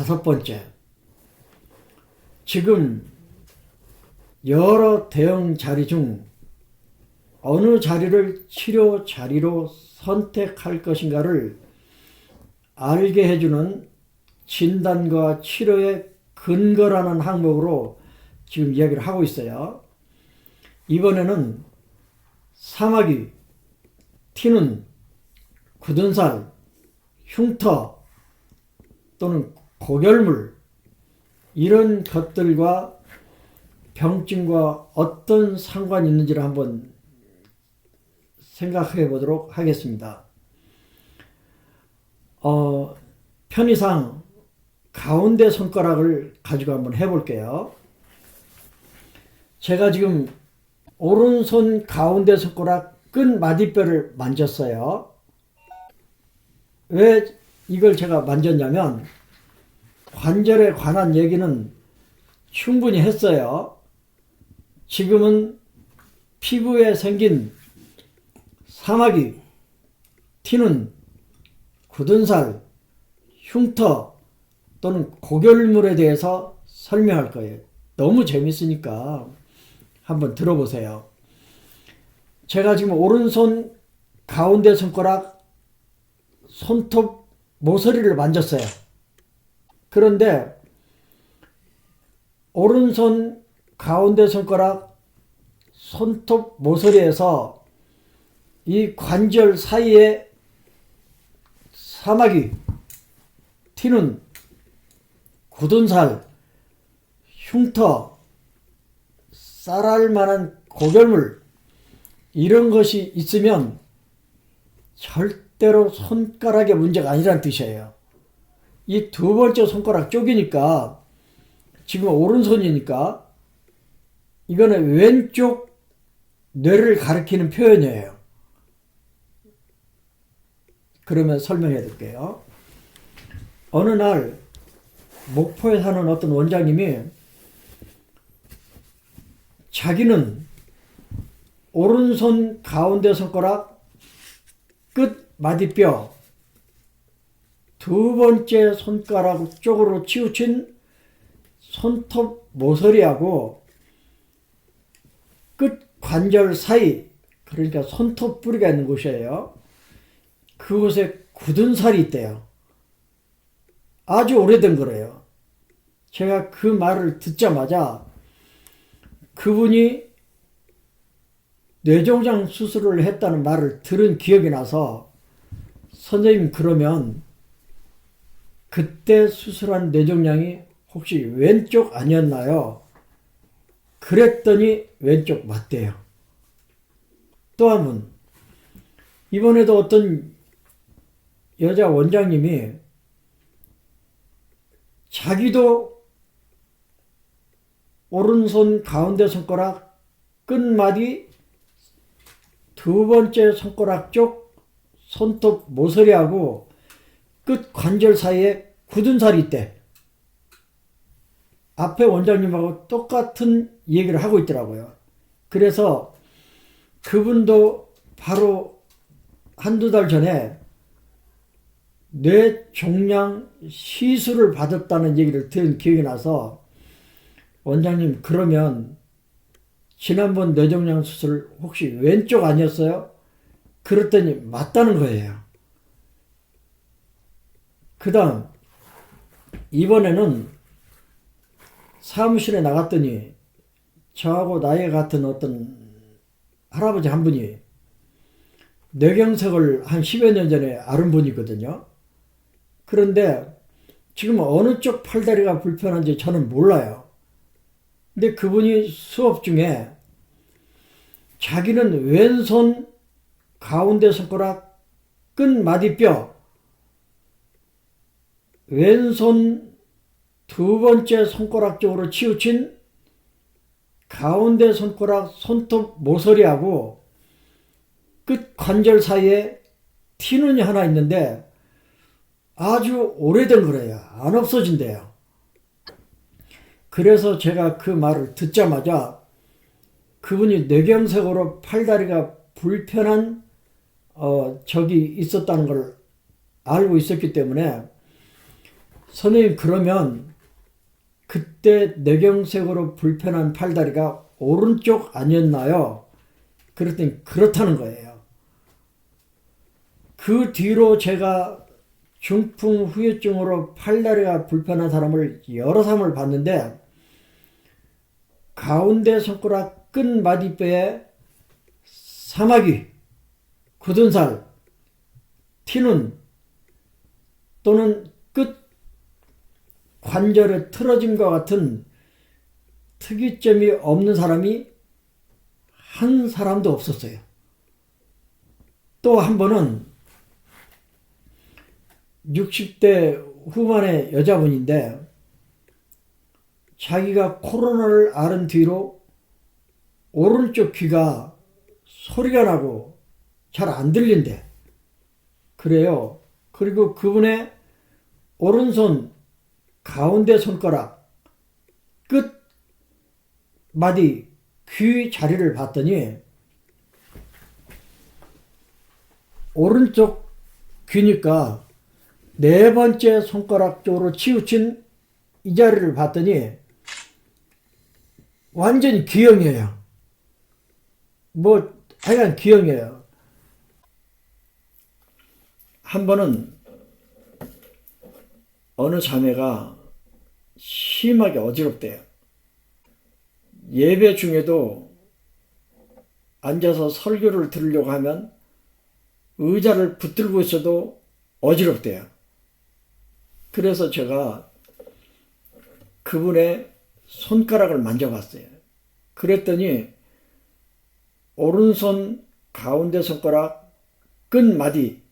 5번째, 지금 여러 대형 자리 중 어느 자리를 치료 자리로 선택할 것인가를 알게 해주는 진단과 치료의 근거라는 항목으로 지금 이야기를 하고 있어요. 이번에는 사마귀, 티눈, 굳은 살, 흉터 또는 고결물 이런 것들과 병증과 어떤 상관이 있는지를 한번 생각해 보도록 하겠습니다. 편의상 가운데 손가락을 가지고 한번 해볼게요. 제가 지금 오른손 가운데 손가락 끝마디뼈를 만졌어요. 왜 이걸 제가 만졌냐면 관절에 관한 얘기는 충분히 했어요. 지금은 피부에 생긴 사마귀, 티눈, 굳은 살, 흉터 또는 고결물에 대해서 설명할 거예요. 너무 재밌으니까 한번 들어보세요. 제가 지금 오른손 가운데 손가락 손톱 모서리를 만졌어요. 그런데 오른손 가운데 손가락 손톱 모서리에서 이 관절 사이에 사마귀, 티눈, 굳은 살, 흉터, 쌀알 만한 고결물 이런 것이 있으면 절대로 손가락의 문제가 아니라는 뜻이에요. 이 두 번째 손가락 쪽이니까 지금 오른손이니까 이거는 왼쪽 뇌를 가리키는 표현이에요. 그러면 설명해 드릴게요. 어느 날 목포에 사는 어떤 원장님이 자기는 오른손 가운데 손가락 끝 마디뼈 두 번째 손가락 쪽으로 치우친 손톱 모서리하고 끝 관절 사이, 그러니까 손톱 뿌리가 있는 곳이에요. 그곳에 굳은 살이 있대요. 아주 오래된 거래요. 제가 그 말을 듣자마자 그분이 뇌종양 수술을 했다는 말을 들은 기억이 나서 선생님, 그러면 그때 수술한 뇌종양이 혹시 왼쪽 아니었나요? 그랬더니 왼쪽 맞대요. 또 한 분, 이번에도 어떤 여자 원장님이 자기도 오른손 가운데 손가락 끝마디 두 번째 손가락 쪽 손톱 모서리하고 끝 관절 사이에 굳은 살이 있대. 앞에 원장님하고 똑같은 얘기를 하고 있더라고요. 그래서 그분도 바로 한두 달 전에 뇌종양 시술을 받았다는 얘기를 들은 기억이 나서, 원장님, 그러면 지난번 뇌종양 수술 혹시 왼쪽 아니었어요? 그랬더니 맞다는 거예요. 그 다음 이번에는 사무실에 나갔더니 저하고 나이 같은 어떤 할아버지 한 분이 뇌경색을 한 10여 년 전에 앓은 분이거든요. 그런데 지금 어느 쪽 팔다리가 불편한지 저는 몰라요. 근데 그분이 수업 중에 자기는 왼손 가운데 손가락 끝마디뼈 왼손 두 번째 손가락 쪽으로 치우친 가운데 손가락 손톱 모서리하고 끝 관절 사이에 티눈이 하나 있는데 아주 오래된 거래요. 안 없어진대요. 그래서 제가 그 말을 듣자마자 그분이 뇌경색으로 팔다리가 불편한 적이 있었다는 걸 알고 있었기 때문에 선생님, 그러면 그때 뇌경색으로 불편한 팔다리가 오른쪽 아니었나요? 그랬더니 그렇다는 거예요. 그 뒤로 제가 중풍 후유증으로 팔다리가 불편한 사람을 여러 사람을 봤는데, 가운데 손가락 끝마디뼈에 사마귀, 굳은 살, 튀는 또는 끝 관절의 틀어짐과 같은 특이점이 없는 사람이 한 사람도 없었어요. 또 한 번은 60대 후반의 여자분인데, 자기가 코로나를 앓은 뒤로 오른쪽 귀가 소리가 나고 잘 안 들린대. 그래요. 그리고 그분의 오른손 가운데 손가락 끝 마디 귀 자리를 봤더니 오른쪽 귀니까 네 번째 손가락 쪽으로 치우친 이 자리를 봤더니 완전히 G형이에요. 하여간 G형이에요. 한 번은 어느 자매가 심하게 어지럽대요. 예배 중에도 앉아서 설교를 들으려고 하면 의자를 붙들고 있어도 어지럽대요. 그래서 제가 그분의 손가락을 만져봤어요. 그랬더니 오른손 가운데 손가락 끝마디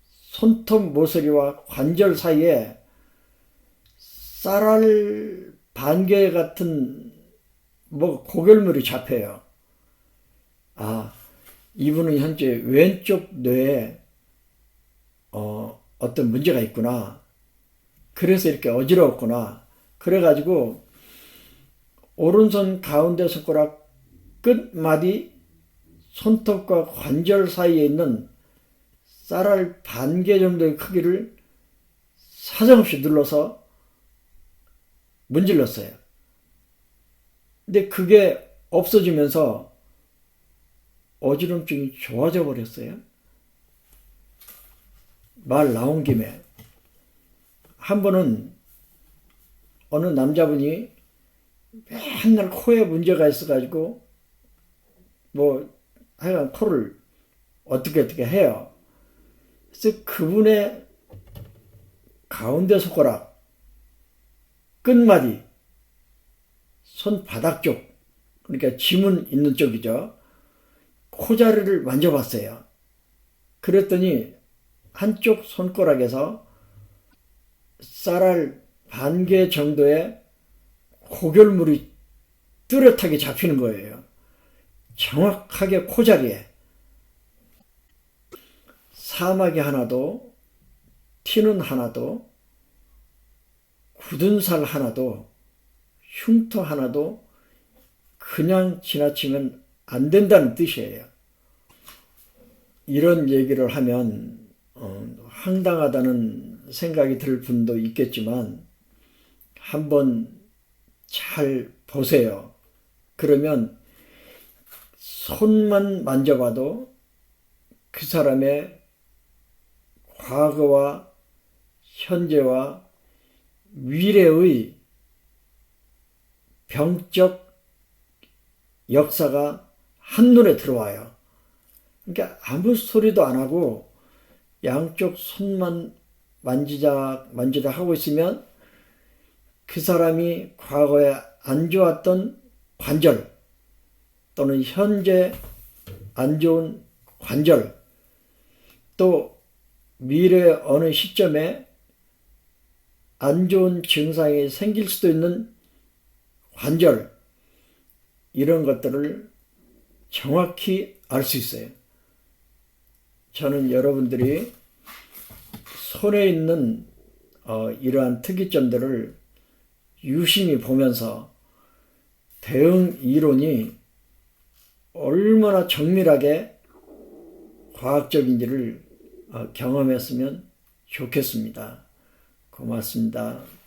손톱 모서리와 관절 사이에 쌀알 반개 같은 고결물이 잡혀요. 아, 이분은 현재 왼쪽 뇌에 어떤 문제가 있구나. 그래서 이렇게 어지러웠구나. 그래가지고 오른손 가운데 손가락 끝마디 손톱과 관절 사이에 있는 쌀알 반개 정도의 크기를 사정없이 눌러서 문질렀어요. 근데 그게 없어지면서 어지럼증이 좋아져 버렸어요. 말 나온 김에 한 번은 어느 남자분이 맨날 코에 문제가 있어가지고 하여간 코를 어떻게 해요. 그래서 그분의 가운데 손가락 끝마디 손바닥 쪽, 그러니까 지문 있는 쪽이죠. 코자리를 만져봤어요. 그랬더니 한쪽 손가락에서 쌀알 반개 정도의 고결물이 뚜렷하게 잡히는 거예요. 정확하게 코자리에. 사마귀 하나도, 튀는 하나도, 굳은 살 하나도, 흉터 하나도 그냥 지나치면 안 된다는 뜻이에요. 이런 얘기를 하면 황당하다는 생각이 들 분도 있겠지만 한번 잘 보세요. 그러면 손만 만져봐도 그 사람의 과거와 현재와 미래의 병적 역사가 한눈에 들어와요. 그러니까 아무 소리도 안 하고 양쪽 손만 만지작 하고 있으면 그 사람이 과거에 안 좋았던 관절 또는 현재 안 좋은 관절, 또 미래 어느 시점에 안 좋은 증상이 생길 수도 있는 관절, 이런 것들을 정확히 알 수 있어요. 저는 여러분들이 손에 있는 이러한 특이점들을 유심히 보면서 대응 이론이 얼마나 정밀하게 과학적인지를 경험했으면 좋겠습니다. 고맙습니다.